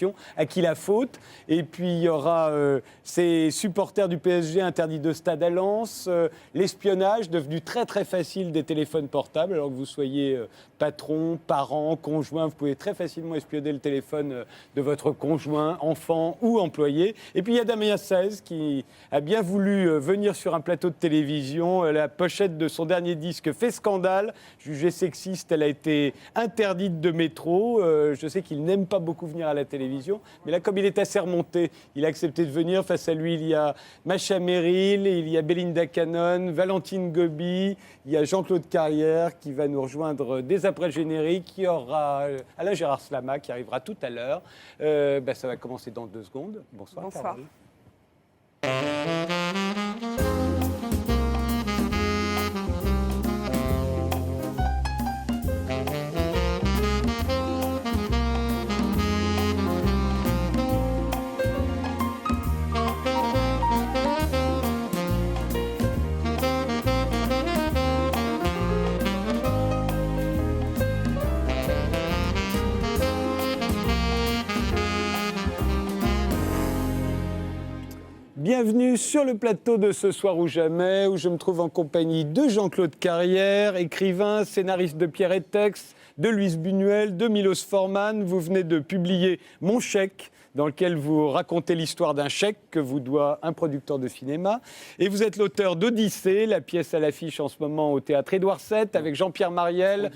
question, à qui la faute? Et puis il y aura ces supporters du PSG interdits de stade à Lens, l'espionnage devenu très très facile des téléphones portables, alors que vous soyez patron, parent, conjoint, vous pouvez très facilement espionner le téléphone de votre conjoint, enfant ou employé. Et puis il y a Damien Seize qui a bien voulu venir sur un plateau de télévision. La pochette de son dernier disque fait scandale, jugée sexiste, elle a été interdite de métro. Je sais qu'il n'aime pas beaucoup venir à la télévision, mais là comme il est assez remonté, il a accepté de venir. Face à lui, il y a Macha Merrill, il y a Belinda Cannon, Valentine Gobi, il y a Jean-Claude Carrière qui va nous rejoindre dès après le générique. Il y aura Alain Gérard Slama qui arrivera tout à l'heure. Ça va commencer dans 2 secondes. Bonsoir. Bonsoir. Bienvenue sur le plateau de Ce soir ou jamais, où je me trouve en compagnie de Jean-Claude Carrière, écrivain, scénariste de Pierre et Tex, de Louise Buñuel, de Milos Forman. Vous venez de publier Mon chèque, dans lequel vous racontez l'histoire d'un chèque que vous doit un producteur de cinéma. Et vous êtes l'auteur d'Odyssée, la pièce à l'affiche en ce moment au théâtre Édouard VII, avec Jean-Pierre Mariel.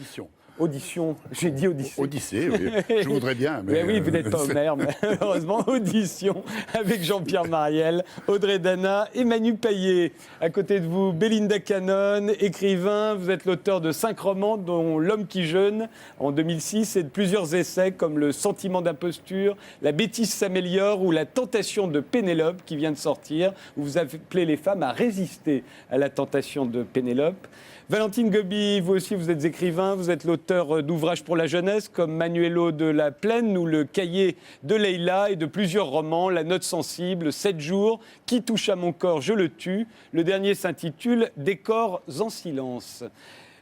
Audition, j'ai dit Odyssée. Odyssée, oui. Je voudrais bien. Mais oui, vous n'êtes pas Homer, mais heureusement, Audition avec Jean-Pierre Mariel, Audrey Dana et Manu Payet. À côté de vous, Belinda Cannon, écrivain. Vous êtes l'auteur de 5 romans, dont L'homme qui jeûne en 2006, et de plusieurs essais comme Le sentiment d'imposture, La bêtise s'améliore ou La tentation de Pénélope, qui vient de sortir, où vous appelez les femmes à résister à la tentation de Pénélope. Valentine Gobi, vous aussi, vous êtes écrivain, vous êtes l'auteur d'ouvrages pour la jeunesse comme Manuelo de la Plaine ou Le cahier de Leïla et de plusieurs romans, La note sensible, 7 jours, Qui touche à mon corps, je le tue. Le dernier s'intitule Décors en silence.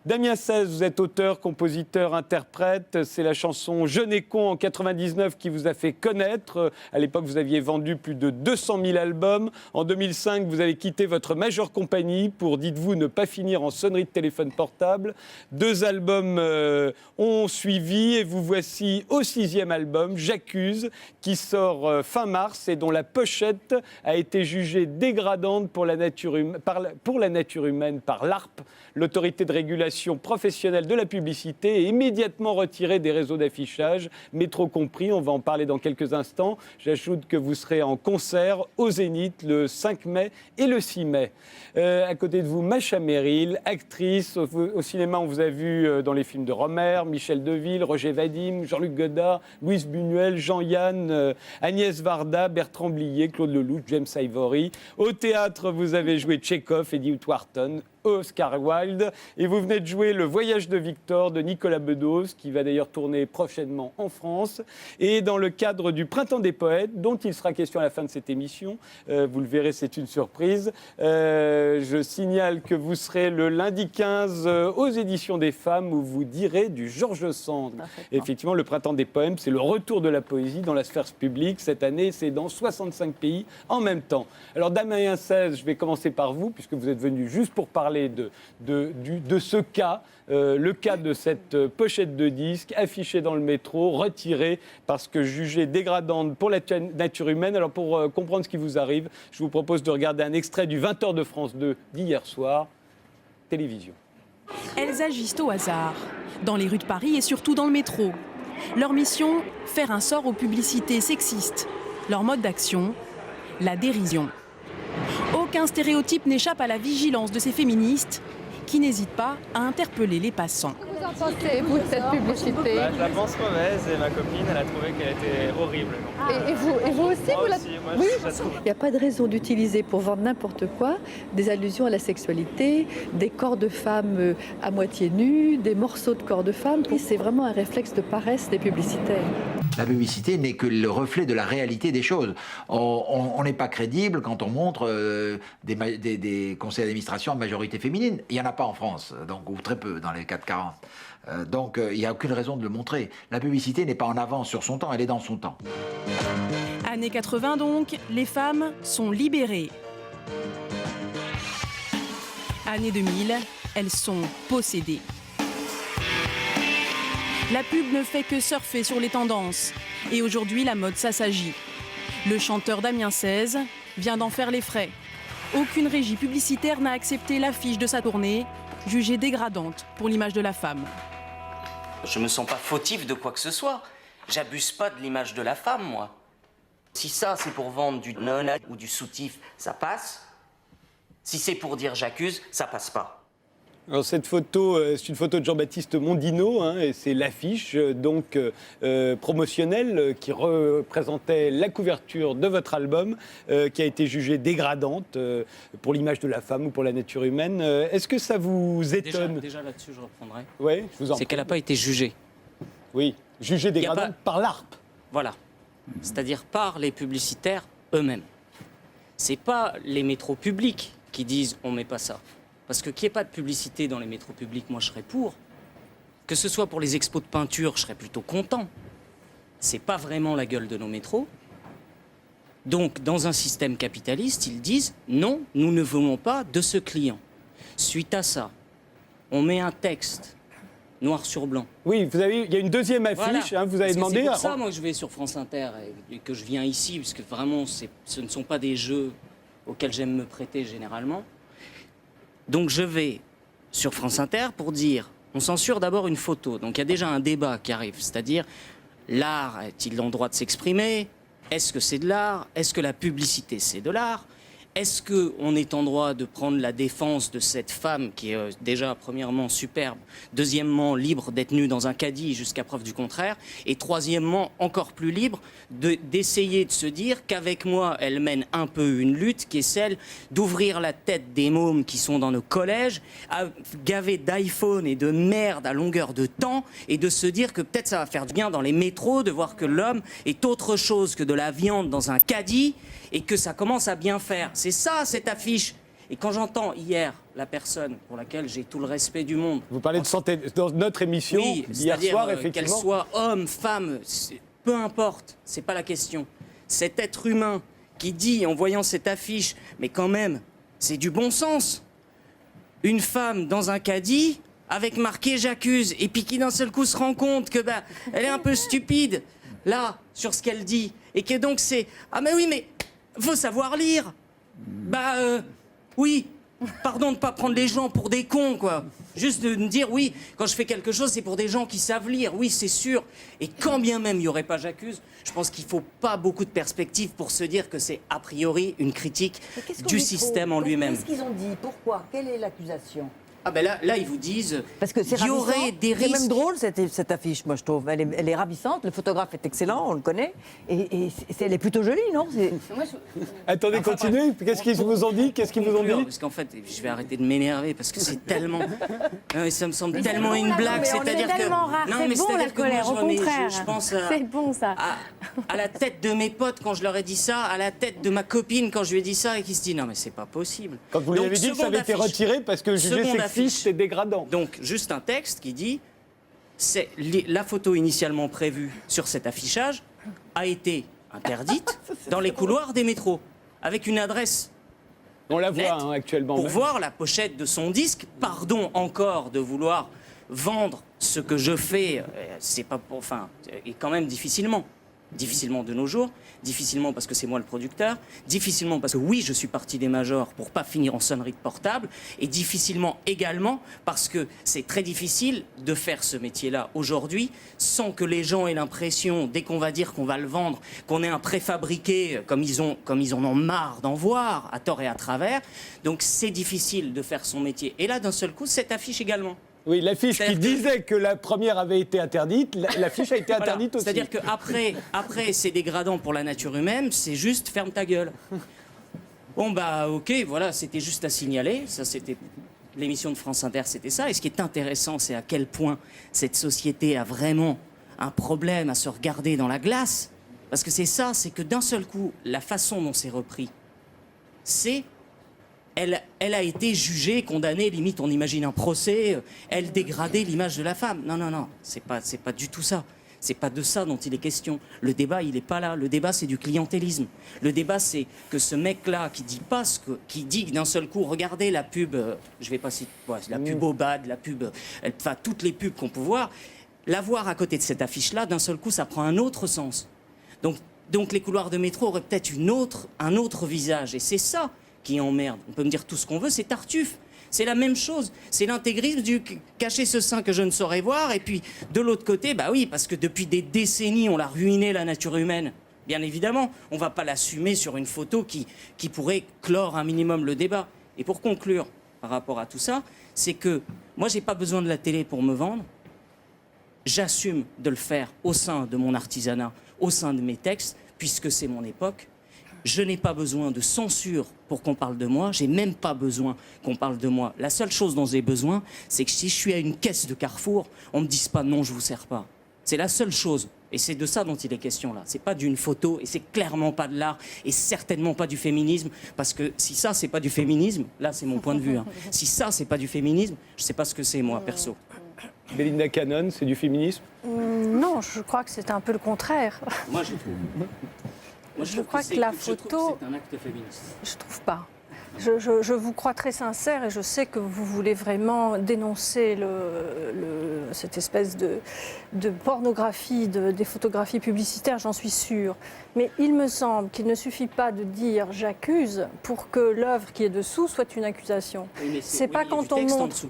Damien Seize, vous êtes auteur, compositeur, interprète. C'est la chanson Je n'ai con en 99 qui vous a fait connaître. À l'époque, vous aviez vendu plus de 200 000 albums. En 2005, vous avez quitté votre majeure compagnie pour, dites-vous, ne pas finir en sonnerie de téléphone portable. 2 albums ont suivi et vous voici au 6e album, J'accuse, qui sort fin mars et dont la pochette a été jugée dégradante pour la nature humaine par l'ARP, l'autorité de régulation professionnelle de la publicité, est immédiatement retirée des réseaux d'affichage, métro compris. On va en parler dans quelques instants. J'ajoute que vous serez en concert au Zénith le 5 mai et le 6 mai. À côté de vous, Macha Merrill, actrice. Au cinéma, on vous a vu dans les films de Rohmer, Michel Deville, Roger Vadim, Jean-Luc Godard, Louise Buñuel, Jean-Yann, Agnès Varda, Bertrand Blier, Claude Lelouch, James Ivory. Au théâtre, vous avez joué Tchekhov, Edith Wharton, Oscar Wilde, et vous venez de jouer Le voyage de Victor de Nicolas Bedos, qui va d'ailleurs tourner prochainement en France, et dans le cadre du Printemps des poètes, dont il sera question à la fin de cette émission. Vous le verrez, c'est une surprise. Je signale que vous serez le lundi 15 aux éditions des femmes, où vous direz du Georges Sand. Effectivement, le Printemps des poèmes, c'est le retour de la poésie dans la sphère publique. Cette année, c'est dans 65 pays en même temps. Alors, Damien Seize, je vais commencer par vous, puisque vous êtes venu juste pour parler de ce cas, le cas de cette pochette de disque affichée dans le métro, retirée parce que jugée dégradante pour la nature humaine. Alors pour comprendre ce qui vous arrive, je vous propose de regarder un extrait du 20h de France 2 d'hier soir, télévision. Elles agissent au hasard, dans les rues de Paris et surtout dans le métro. Leur mission, faire un sort aux publicités sexistes. Leur mode d'action, la dérision. Aucun stéréotype n'échappe à la vigilance de ces féministes qui n'hésitent pas à interpeller les passants. Vous en pensez-vous de cette publicité? Je la pense mauvaise et ma copine, elle a trouvé qu'elle était horrible. Et vous aussi, Moi vous la... aussi, moi Oui. je la trouve. Il n'y a pas de raison d'utiliser pour vendre n'importe quoi des allusions à la sexualité, des corps de femmes à moitié nus, des morceaux de corps de femmes. C'est vraiment un réflexe de paresse des publicitaires. La publicité n'est que le reflet de la réalité des choses. On n'est pas crédible quand on montre des conseils d'administration à majorité féminine. Il n'y en a pas en France, donc, ou très peu dans les 440. Donc il n'y a aucune raison de le montrer. La publicité n'est pas en avance sur son temps, elle est dans son temps. Années 80 donc, les femmes sont libérées. Années 2000, elles sont possédées. La pub ne fait que surfer sur les tendances. Et aujourd'hui, la mode s'assagit. Le chanteur Damien 16 vient d'en faire les frais. Aucune régie publicitaire n'a accepté l'affiche de sa tournée, jugée dégradante pour l'image de la femme. Je me sens pas fautif de quoi que ce soit. J'abuse pas de l'image de la femme, moi. Si ça, c'est pour vendre du nona ou du soutif, ça passe. Si c'est pour dire j'accuse, ça passe pas. Alors cette photo, c'est une photo de Jean-Baptiste Mondino, et c'est l'affiche promotionnelle qui représentait la couverture de votre album, qui a été jugée dégradante pour l'image de la femme ou pour la nature humaine. Est-ce que ça vous étonne ? Déjà là-dessus, je reprendrai. Oui, je vous en prie. C'est qu'elle n'a pas été jugée. Oui, jugée dégradante par l'ARP. Voilà. C'est-à-dire par les publicitaires eux-mêmes. C'est pas les métros publics qui disent on met pas ça. Parce que qu'il n'y ait pas de publicité dans les métros publics, moi je serais pour. Que ce soit pour les expos de peinture, je serais plutôt content. C'est pas vraiment la gueule de nos métros. Donc, dans un système capitaliste, ils disent non, nous ne voulons pas de ce client. Suite à ça, on met un texte noir sur blanc. Oui, il y a une deuxième affiche, Voilà. Vous avez demandé. C'est pour ça, moi, que je vais sur France Inter et que je viens ici, parce que vraiment, ce ne sont pas des jeux auxquels j'aime me prêter généralement. Donc je vais sur France Inter pour dire, on censure d'abord une photo. Donc il y a déjà un débat qui arrive, c'est-à-dire, l'art a-t-il le droit de s'exprimer ? Est-ce que c'est de l'art ? Est-ce que la publicité, c'est de l'art ? Est-ce qu'on est en droit de prendre la défense de cette femme qui est déjà, premièrement, superbe, deuxièmement, libre d'être nue dans un caddie jusqu'à preuve du contraire, et troisièmement, encore plus libre d'essayer de se dire qu'avec moi, elle mène un peu une lutte qui est celle d'ouvrir la tête des mômes qui sont dans nos collèges, gavés d'iPhone et de merde à longueur de temps, et de se dire que peut-être ça va faire du bien dans les métros de voir que l'homme est autre chose que de la viande dans un caddie, et que ça commence à bien faire. C'est ça, cette affiche. Et quand j'entends hier la personne pour laquelle j'ai tout le respect du monde... Vous parlez de santé dans notre émission oui, d'hier soir, effectivement. Qu'elle soit homme, femme, peu importe, c'est pas la question. Cet être humain qui dit, en voyant cette affiche, mais quand même, c'est du bon sens. Une femme dans un caddie, avec marqué « j'accuse », et puis qui d'un seul coup se rend compte que elle est un peu stupide, là, sur ce qu'elle dit. Et que donc c'est « ah mais oui, mais... faut savoir lire. » Oui. Pardon de ne pas prendre les gens pour des cons, quoi. Juste de me dire, oui, quand je fais quelque chose, c'est pour des gens qui savent lire. Oui, c'est sûr. Et quand bien même il n'y aurait pas j'accuse, je pense qu'il ne faut pas beaucoup de perspectives pour se dire que c'est a priori une critique du système en lui-même. Qu'est-ce qu'ils ont dit ? Pourquoi ? Quelle est l'accusation ? Ah ben là, ils vous disent, parce que c'est il y aurait des risques. C'est même drôle cette affiche, moi je trouve. Elle est ravissante, le photographe est excellent, on le connaît, et elle est plutôt jolie, non ? Attendez, continuez. Qu'est-ce qu'ils vous ont dit ? Qu'est-ce qu'ils vous ont dit ? Parce qu'en fait, je vais arrêter de m'énerver parce que c'est tellement, ça me semble tellement une blague. C'est-à-dire que non, mais c'est bon la colère. Au contraire, je pense c'est bon ça. À la tête de mes potes quand je leur ai dit ça, à la tête de ma copine quand je lui ai dit ça, et qui se dit non mais c'est pas possible. Quand vous lui avez dit que ça avait été retiré parce que jugé sexiste, c'est dégradant. Donc juste un texte qui dit c'est la photo initialement prévue sur cet affichage a été interdite dans les couloirs des métros avec une adresse. On la voit actuellement. Pour voir la pochette de son disque. Pardon encore de vouloir vendre ce que je fais, c'est pas pour, enfin, et quand même difficilement de nos jours, difficilement parce que c'est moi le producteur, difficilement parce que oui, je suis parti des majors pour pas finir en sonnerie de portable, et difficilement également parce que c'est très difficile de faire ce métier-là aujourd'hui sans que les gens aient l'impression, dès qu'on va dire qu'on va le vendre, qu'on ait un préfabriqué comme ils en ont marre d'en voir à tort et à travers. Donc c'est difficile de faire son métier. Et là, d'un seul coup, cette affiche également. Oui, l'affiche qui disait que la première avait été interdite, l'affiche a été interdite aussi. C'est-à-dire qu'après, c'est dégradant pour la nature humaine, c'est juste ferme ta gueule. Bon ok, voilà, c'était juste à signaler, ça c'était... L'émission de France Inter, c'était ça. Et ce qui est intéressant, c'est à quel point cette société a vraiment un problème à se regarder dans la glace, parce que c'est ça, c'est que d'un seul coup, la façon dont c'est repris, c'est... Elle a été jugée, condamnée, limite on imagine un procès, elle dégradait l'image de la femme. Non, non, non, c'est pas du tout ça. C'est pas de ça dont il est question. Le débat, il n'est pas là. Le débat, c'est du clientélisme. Le débat, c'est que ce mec-là qui dit pas qui dit d'un seul coup, regardez la pub, je vais pas citer, la pub au bad, la pub, enfin toutes les pubs qu'on peut voir, la voir à côté de cette affiche-là, d'un seul coup, ça prend un autre sens. Donc les couloirs de métro auraient peut-être un autre visage. Et c'est ça qui emmerde. On peut me dire tout ce qu'on veut, c'est Tartuffe. C'est la même chose. C'est l'intégrisme du cacher ce sein que je ne saurais voir. Et puis, de l'autre côté, bah oui, parce que depuis des décennies, on l'a ruiné, la nature humaine. Bien évidemment, on ne va pas l'assumer sur une photo qui pourrait clore un minimum le débat. Et pour conclure par rapport à tout ça, c'est que moi, je n'ai pas besoin de la télé pour me vendre. J'assume de le faire au sein de mon artisanat, au sein de mes textes, puisque c'est mon époque. Je n'ai pas besoin de censure pour qu'on parle de moi. J'ai même pas besoin qu'on parle de moi. La seule chose dont j'ai besoin, c'est que si je suis à une caisse de Carrefour, on me dise pas non, je vous sers pas. C'est la seule chose. Et c'est de ça dont il est question là. C'est pas d'une photo et c'est clairement pas de l'art et certainement pas du féminisme. Parce que si ça, c'est pas du féminisme, là, c'est mon point de vue. Hein. Si ça, c'est pas du féminisme, je sais pas ce que c'est, moi, perso. Belinda Cannon, c'est du féminisme? Non, je crois que c'est un peu le contraire. Moi, je trouve. Moi, je crois que la photo, c'est un acte féministe. Je trouve pas. Je vous crois très sincère et je sais que vous voulez vraiment dénoncer cette espèce de pornographie, des photographies publicitaires, j'en suis sûre. Mais il me semble qu'il ne suffit pas de dire « j'accuse » pour que l'œuvre qui est dessous soit une accusation. Oui, c'est pas quand on montre...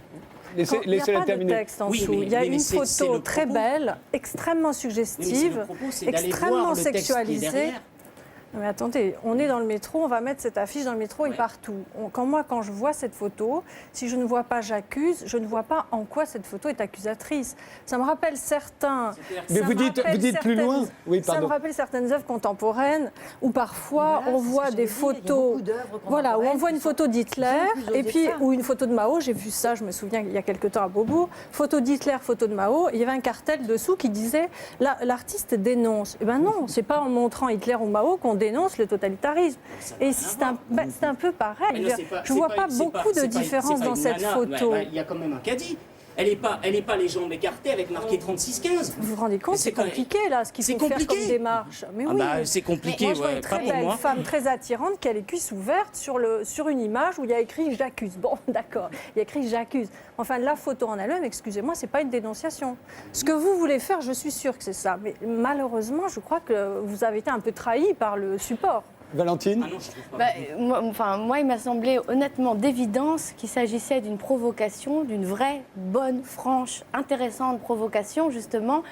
Il n'y a pas de texte en dessous. Il y a une photo très belle, extrêmement suggestive, extrêmement sexualisée. Mais attendez, on est dans le métro, on va mettre cette affiche dans le métro et partout. Quand je vois cette photo, si je ne vois pas j'accuse, je ne vois pas en quoi cette photo est accusatrice. Ça me rappelle certains... Mais vous dites plus loin. Oui, pardon. Ça me rappelle certaines œuvres contemporaines où parfois on voit des photos... Voilà, où on voit une photo d'Hitler et puis ou une photo de Mao. J'ai vu ça, je me souviens, il y a quelque temps à Beaubourg. Photo d'Hitler, photo de Mao. Il y avait un cartel dessous qui disait l'artiste dénonce. Eh bien non, c'est pas en montrant Hitler ou Mao qu'on dénonce le totalitarisme. Et c'est un peu pareil. Je ne vois pas beaucoup de différence dans cette photo. Il y a quand même un caddie. Elle n'est pas les jambes écartées avec marqué 36-15. Vous vous rendez compte, c'est compliqué là, ce qu'il faut faire comme démarche. Mais oui. C'est compliqué, moi, je vois une très belle femme très attirante qui a les cuisses ouvertes sur une image où il y a écrit « j'accuse ». Bon, d'accord, il y a écrit « j'accuse ». Enfin, la photo en elle-même, excusez-moi, c'est pas une dénonciation. Ce que vous voulez faire, je suis sûre que c'est ça. Mais malheureusement, je crois que vous avez été un peu trahi par le support. Valentine? Moi, il m'a semblé honnêtement d'évidence qu'il s'agissait d'une provocation, d'une vraie, bonne, franche, intéressante provocation, justement,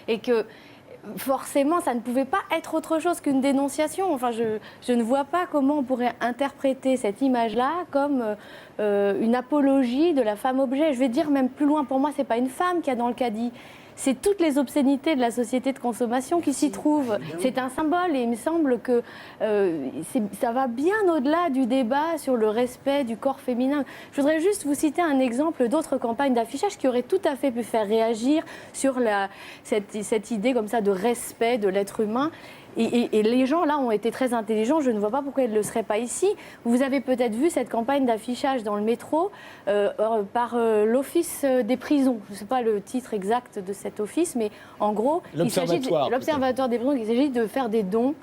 et que forcément, ça ne pouvait pas être autre chose qu'une dénonciation. Enfin, je ne vois pas comment on pourrait interpréter cette image-là comme une apologie de la femme-objet. Je vais dire même plus loin, pour moi, ce n'est pas une femme qui a dans le caddie. C'est toutes les obscénités de la société de consommation qui s'y trouvent. C'est un symbole et il me semble que ça va bien au-delà du débat sur le respect du corps féminin. Je voudrais juste vous citer un exemple d'autres campagnes d'affichage qui auraient tout à fait pu faire réagir sur cette idée comme ça de respect de l'être humain. Et les gens, là, ont été très intelligents. Je ne vois pas pourquoi ils ne le seraient pas ici. Vous avez peut-être vu cette campagne d'affichage dans le métro par l'Office des prisons. Je ne sais pas le titre exact de cet office, mais en gros, il s'agit de l'Observatoire des prisons. Il s'agit de faire des dons.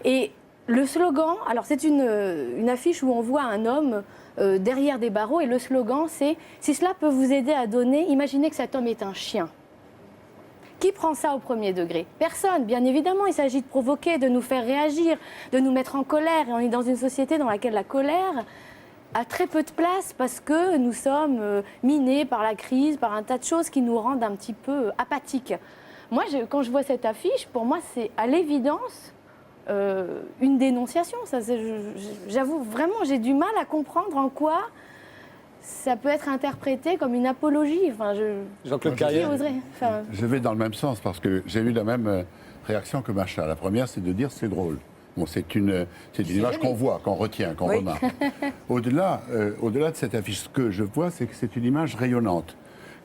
Et le slogan, alors c'est une affiche où on voit un homme derrière des barreaux. Et le slogan, c'est « Si cela peut vous aider à donner, imaginez que cet homme est un chien ». Qui prend ça au premier degré? Personne. Bien évidemment, il s'agit de provoquer, de nous faire réagir, de nous mettre en colère. Et on est dans une société dans laquelle la colère a très peu de place parce que nous sommes minés par la crise, par un tas de choses qui nous rendent un petit peu apathiques. Moi, quand je vois cette affiche, pour moi, c'est à l'évidence une dénonciation. J'avoue, vraiment, j'ai du mal à comprendre en quoi ça peut être interprété comme une apologie. Enfin, Jean-Claude Carrière. Je vais dans le même sens parce que j'ai eu la même réaction que Macha. La première, c'est de dire c'est drôle. Bon, c'est une image qu'on voit, qu'on retient, qu'on remarque. Au-delà de cette affiche, ce que je vois, c'est que c'est une image rayonnante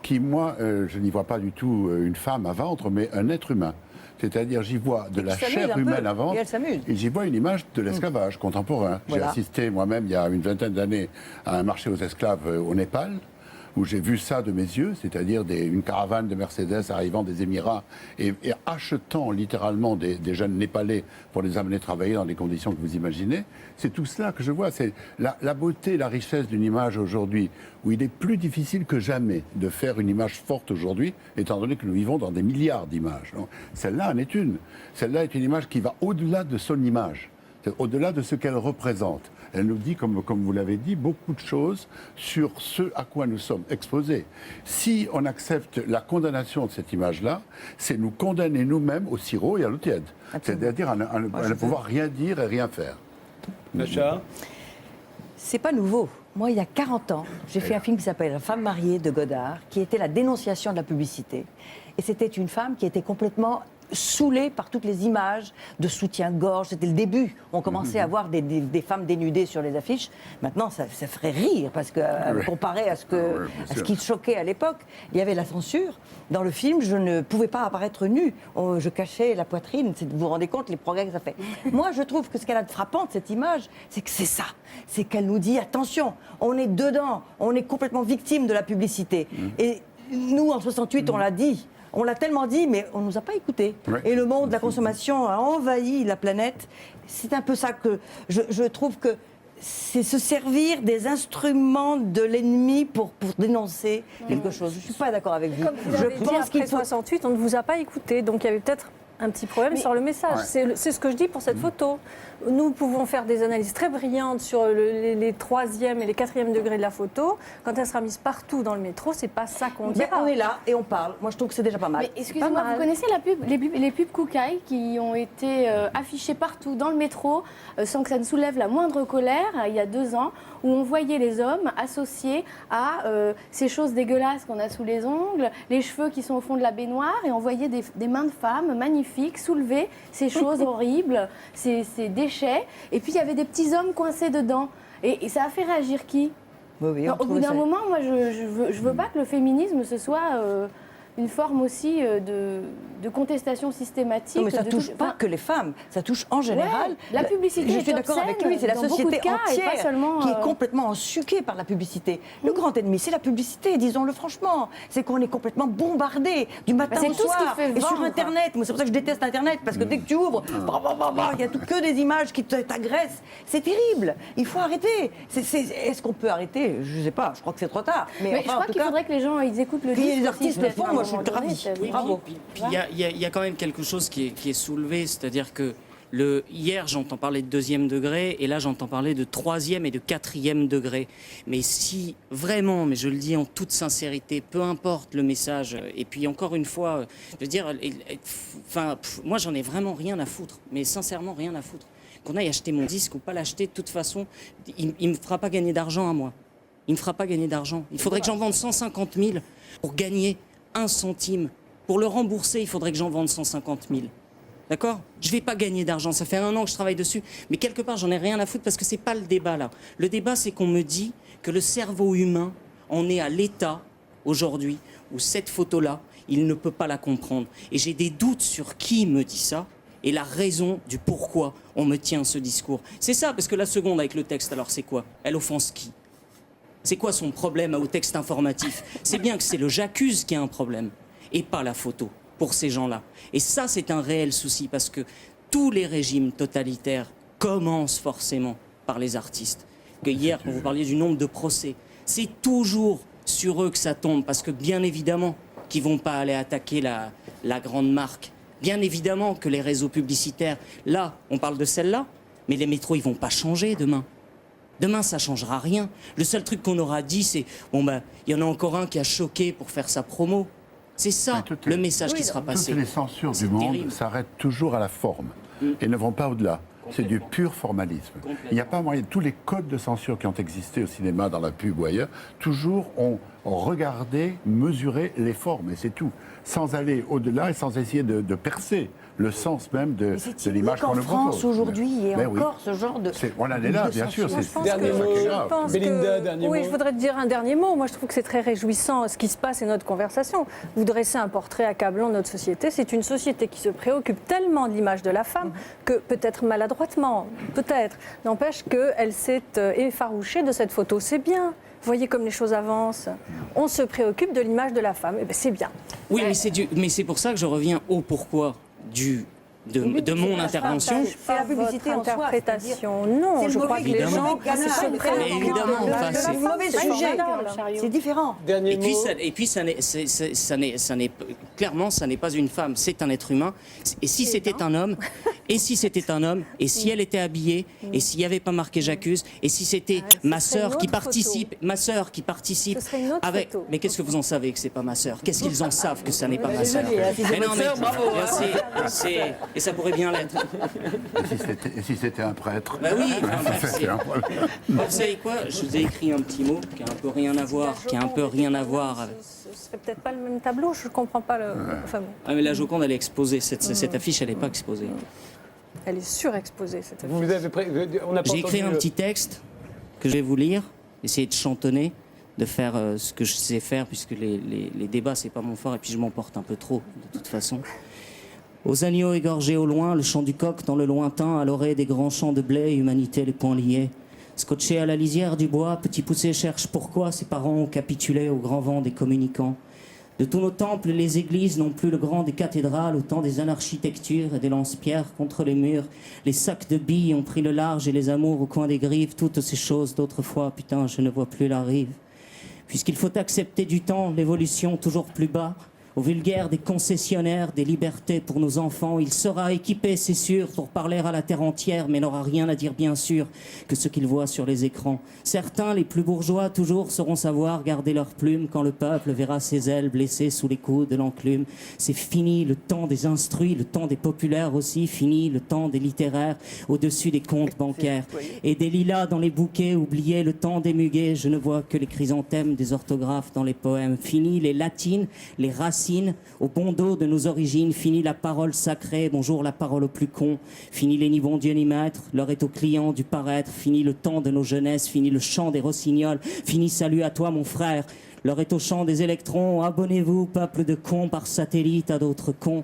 qui, moi, je n'y vois pas du tout une femme à vendre, mais un être humain. C'est-à-dire, j'y vois de la chair humaine à vendre, et j'y vois une image de l'esclavage contemporain. Voilà. J'ai assisté moi-même, il y a une vingtaine d'années, à un marché aux esclaves au Népal, où j'ai vu ça de mes yeux, c'est-à-dire une caravane de Mercedes arrivant des Émirats et achetant littéralement des jeunes Népalais pour les amener travailler dans les conditions que vous imaginez. C'est tout cela que je vois. C'est la beauté, la richesse d'une image aujourd'hui, où il est plus difficile que jamais de faire une image forte aujourd'hui, étant donné que nous vivons dans des milliards d'images. Donc, celle-là en est une. Celle-là est une image qui va au-delà de son image, au-delà de ce qu'elle représente. Elle nous dit, comme vous l'avez dit, beaucoup de choses sur ce à quoi nous sommes exposés. Si on accepte la condamnation de cette image-là, c'est nous condamner nous-mêmes au sirop et à l'eau tiède. C'est-à-dire à ne pouvoir rien dire et rien faire. Macha ? C'est pas nouveau. Moi, il y a 40 ans, j'ai fait un film qui s'appelle La femme mariée de Godard, qui était la dénonciation de la publicité. Et c'était une femme qui était complètement saoulée par toutes les images de soutien-gorge. C'était le début. On commençait à voir des femmes dénudées sur les affiches. Maintenant, ça ferait rire, parce que comparé à ce qui choquait à l'époque, il y avait la censure. Dans le film, je ne pouvais pas apparaître nue. Je cachais la poitrine. Vous vous rendez compte les progrès que ça fait. Moi, je trouve que ce qu'elle a de frappant de cette image, c'est que c'est ça. C'est qu'elle nous dit, attention, on est dedans, on est complètement victime de la publicité. Et nous, en 68, on l'a dit. On l'a tellement dit, mais on ne nous a pas écoutés. Ouais. Et le monde de la consommation a envahi la planète. C'est un peu ça que je trouve que c'est se servir des instruments de l'ennemi pour dénoncer quelque chose. Je ne suis pas d'accord avec vous. Comme vous l'avez dit, après 68, on ne vous a pas écouté. Donc il y avait peut-être un petit problème sur le message. Ouais. C'est ce que je dis pour cette photo. Nous pouvons faire des analyses très brillantes sur les 3e et les 4e degrés de la photo. Quand elle sera mise partout dans le métro, c'est pas ça qu'on dira. On est là et on parle. Moi, je trouve que c'est déjà pas mal. Mais excusez-moi, vous connaissez la pub, les pubs Koukaï qui ont été affichées partout dans le métro sans que ça ne soulève la moindre colère, il y a 2 ans, où on voyait les hommes associés à ces choses dégueulasses qu'on a sous les ongles, les cheveux qui sont au fond de la baignoire, et on voyait des mains de femmes magnifiques soulever ces choses horribles, ces déchets. Et puis il y avait des petits hommes coincés dedans. Et ça a fait réagir qui ? Oui, au bout d'un moment, moi, je veux pas que le féminisme, ce soit une forme aussi de contestation systématique. Non, mais ça touche pas que les femmes, ça touche en général. Ouais, la publicité. Je suis d'accord avec lui, c'est la société entière qui est complètement ensuquée par la publicité. Le grand ennemi, c'est la publicité, disons-le franchement. C'est qu'on est complètement bombardé du matin au soir et sur Internet. C'est pour ça que je déteste Internet, parce que dès que tu ouvres, il y a que des images qui t'agressent. C'est terrible. Il faut arrêter. Est-ce qu'on peut arrêter ? Je ne sais pas. Je crois que c'est trop tard. Mais je crois qu'il faudrait que les gens ils écoutent le disque. Les artistes le font. Moi, je suis ravie. Bravo. Il y a quand même quelque chose qui est soulevé, c'est-à-dire que hier, j'entends parler de 2e degré, et là, j'entends parler de 3e et de 4e degré. Mais si vraiment, mais je le dis en toute sincérité, peu importe le message, et puis encore une fois, je veux dire, moi, j'en ai vraiment rien à foutre, mais sincèrement, rien à foutre. Qu'on aille acheter mon disque ou pas l'acheter, de toute façon, il ne me fera pas gagner d'argent à moi. Il ne me fera pas gagner d'argent. Il faudrait que j'en vende 150 000 pour gagner 1 centime. Pour le rembourser, il faudrait que j'en vende 150 000. D'accord ? Je ne vais pas gagner d'argent. Ça fait 1 an que je travaille dessus. Mais quelque part, j'en ai rien à foutre parce que ce n'est pas le débat là. Le débat, c'est qu'on me dit que le cerveau humain en est à l'état aujourd'hui où cette photo-là, il ne peut pas la comprendre. Et j'ai des doutes sur qui me dit ça et la raison du pourquoi on me tient ce discours. C'est ça, parce que la seconde avec le texte, alors c'est quoi ? Elle offense qui ? C'est quoi son problème au texte informatif ? C'est bien que c'est le j'accuse qui a un problème et pas la photo pour ces gens-là. Et ça, c'est un réel souci parce que tous les régimes totalitaires commencent forcément par les artistes. Que hier, quand vous parliez du nombre de procès, c'est toujours sur eux que ça tombe parce que bien évidemment qu'ils ne vont pas aller attaquer la grande marque. Bien évidemment que les réseaux publicitaires, là, on parle de celle-là, mais les métros, ils ne vont pas changer demain. Demain, ça ne changera rien. Le seul truc qu'on aura dit, c'est il y en a encore un qui a choqué pour faire sa promo. C'est ça le message qui sera passé. Toutes les censures du monde s'arrêtent toujours à la forme et ne vont pas au-delà. C'est du pur formalisme. Il n'y a pas moyen. Tous les codes de censure qui ont existé au cinéma, dans la pub ou ailleurs, toujours ont regarder, mesurer les formes, et c'est tout. Sans aller au-delà et sans essayer de percer le sens même de l'image qu'on en nous propose. France aujourd'hui, il y a Mais oui. encore ce genre de... On en est là, bien sûr. Moi, je pense Dernier que- mot. je pense Belinda, que- dernier oui, mot. je voudrais te dire un dernier mot. Moi, je trouve que c'est très réjouissant ce qui se passe et notre conversation. Vous dressez un portrait accablant de notre société. C'est une société qui se préoccupe tellement de l'image de la femme que, peut-être maladroitement, peut-être, n'empêche qu'elle s'est effarouchée de cette photo. C'est bien. Voyez comme les choses avancent. On se préoccupe de l'image de la femme. Eh ben, c'est bien. Oui, mais c'est pour ça que je reviens au pourquoi de mon intervention. C'est la publicité en Votre soi, interprétation. Non, c'est je le crois mauvais que les gamin. gens Mais se évidemment, préoccupent évidemment, de la enfin, femme. c'est- mauvais C'est sujet. formidable. C'est différent. Dernier Et puis, mot. ça n'est clairement, ça n'est pas une femme, c'est un être humain. Et si c'était un homme, et si c'était un homme, et si elle était habillée, et s'il n'y avait pas marqué j'accuse, et si c'était ce ma serait une sœur qui autre participe, ma sœur qui participe Ce serait une autre avec. photo. Mais qu'est-ce que vous en savez que c'est pas ma sœur? Qu'est-ce qu'ils en savent que ça n'est pas ma sœur? Désolée, hein, si c'est Mais non, votre mais sœur, bravo, hein. et ça pourrait bien l'être. Et si c'était un prêtre? Bah oui, enfin, bref, C'est un problème. Vous savez quoi? Je vous ai écrit un petit mot qui a un peu rien à voir, avec. Ce serait peut-être pas le même tableau, je ne comprends pas le. Enfin bon, Ah mais la Joconde elle est exposée, cette affiche elle n'est pas exposée. elle est surexposée cette affiche. Vous avez on n'a pas J'ai écrit entendu un petit texte que je vais vous lire, essayer de chantonner, de faire ce que je sais faire, puisque les débats c'est pas mon fort et puis je m'emporte un peu trop de toute façon. Aux agneaux égorgés au loin, le chant du coq dans le lointain, à l'orée des grands champs de blé, humanité les poings liés. Scotché à la lisière du bois, petit poussé cherche pourquoi ses parents ont capitulé au grand vent des communicants. De tous nos temples, les églises n'ont plus le grand des cathédrales, au temps des anarchitectures et des lance-pierres contre les murs. Les sacs de billes ont pris le large et les amours au coin des grives, toutes ces choses d'autrefois, putain, je ne vois plus la rive. Puisqu'il faut accepter du temps, l'évolution toujours plus bas, au vulgaire des concessionnaires, des libertés pour nos enfants. Il sera équipé, c'est sûr, pour parler à la terre entière, mais n'aura rien à dire, bien sûr, que ce qu'il voit sur les écrans. Certains, les plus bourgeois, toujours sauront savoir garder leurs plumes quand le peuple verra ses ailes blessées sous les coups de l'enclume. C'est fini le temps des instruits, le temps des populaires aussi, fini le temps des littéraires, au-dessus des comptes bancaires. Et des lilas dans les bouquets, oubliez le temps des muguets, je ne vois que les chrysanthèmes des orthographes dans les poèmes. Fini les latines, les racines, au bon dos de nos origines, fini la parole sacrée, bonjour la parole au plus con, fini les ni bon Dieu ni maître, l'heure est au client du paraître, fini le temps de nos jeunesses, fini le chant des rossignols, fini salut à toi mon frère, l'heure est au chant des électrons, abonnez-vous peuple de cons par satellite à d'autres cons,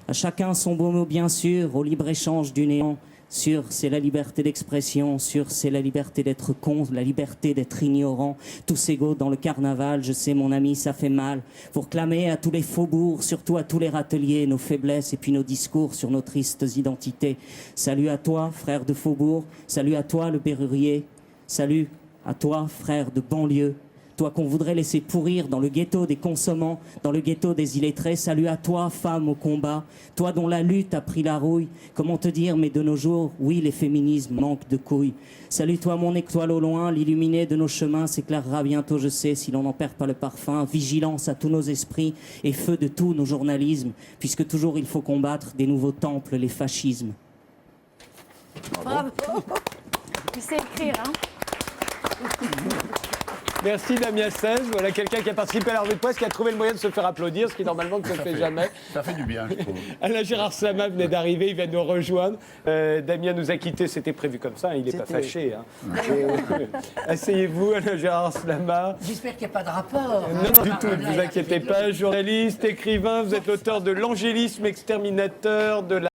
à chacun son beau mot bien sûr, au libre-échange du néant. Sûr, c'est la liberté d'expression, sûr, c'est la liberté d'être con, la liberté d'être ignorant, tous égaux dans le carnaval, je sais mon ami, ça fait mal, pour clamer à tous les faubourgs, surtout à tous les râteliers, nos faiblesses et puis nos discours sur nos tristes identités. Salut à toi, frère de faubourg, salut à toi, le berrurier, salut à toi, frère de banlieue. Toi qu'on voudrait laisser pourrir dans le ghetto des consommants, dans le ghetto des illettrés, salut à toi, femme au combat, toi dont la lutte a pris la rouille, comment te dire, mais de nos jours, oui, les féminismes manquent de couilles. Salut toi, mon étoile au loin, l'illuminé de nos chemins s'éclairera bientôt, je sais, si l'on n'en perd pas le parfum, vigilance à tous nos esprits et feu de tous nos journalismes, puisque toujours il faut combattre des nouveaux temples, les fascismes. Bravo. Tu sais écrire, hein. Merci Damien 16. Voilà quelqu'un qui a participé à l'Art des Poisses, qui a trouvé le moyen de se faire applaudir, ce qui normalement ne se fait jamais. Ça fait du bien, je trouve. Alain Gérard Slama venait d'arriver, il vient de nous rejoindre. Damien nous a quittés, c'était prévu comme ça, il n'est pas fâché. Hein. Asseyez-vous, Alain Gérard Slama. J'espère qu'il n'y a pas de rapport. Non, du tout, ne vous inquiétez pas. Journaliste, écrivain, vous êtes l'auteur de L'Angélisme exterminateur, de la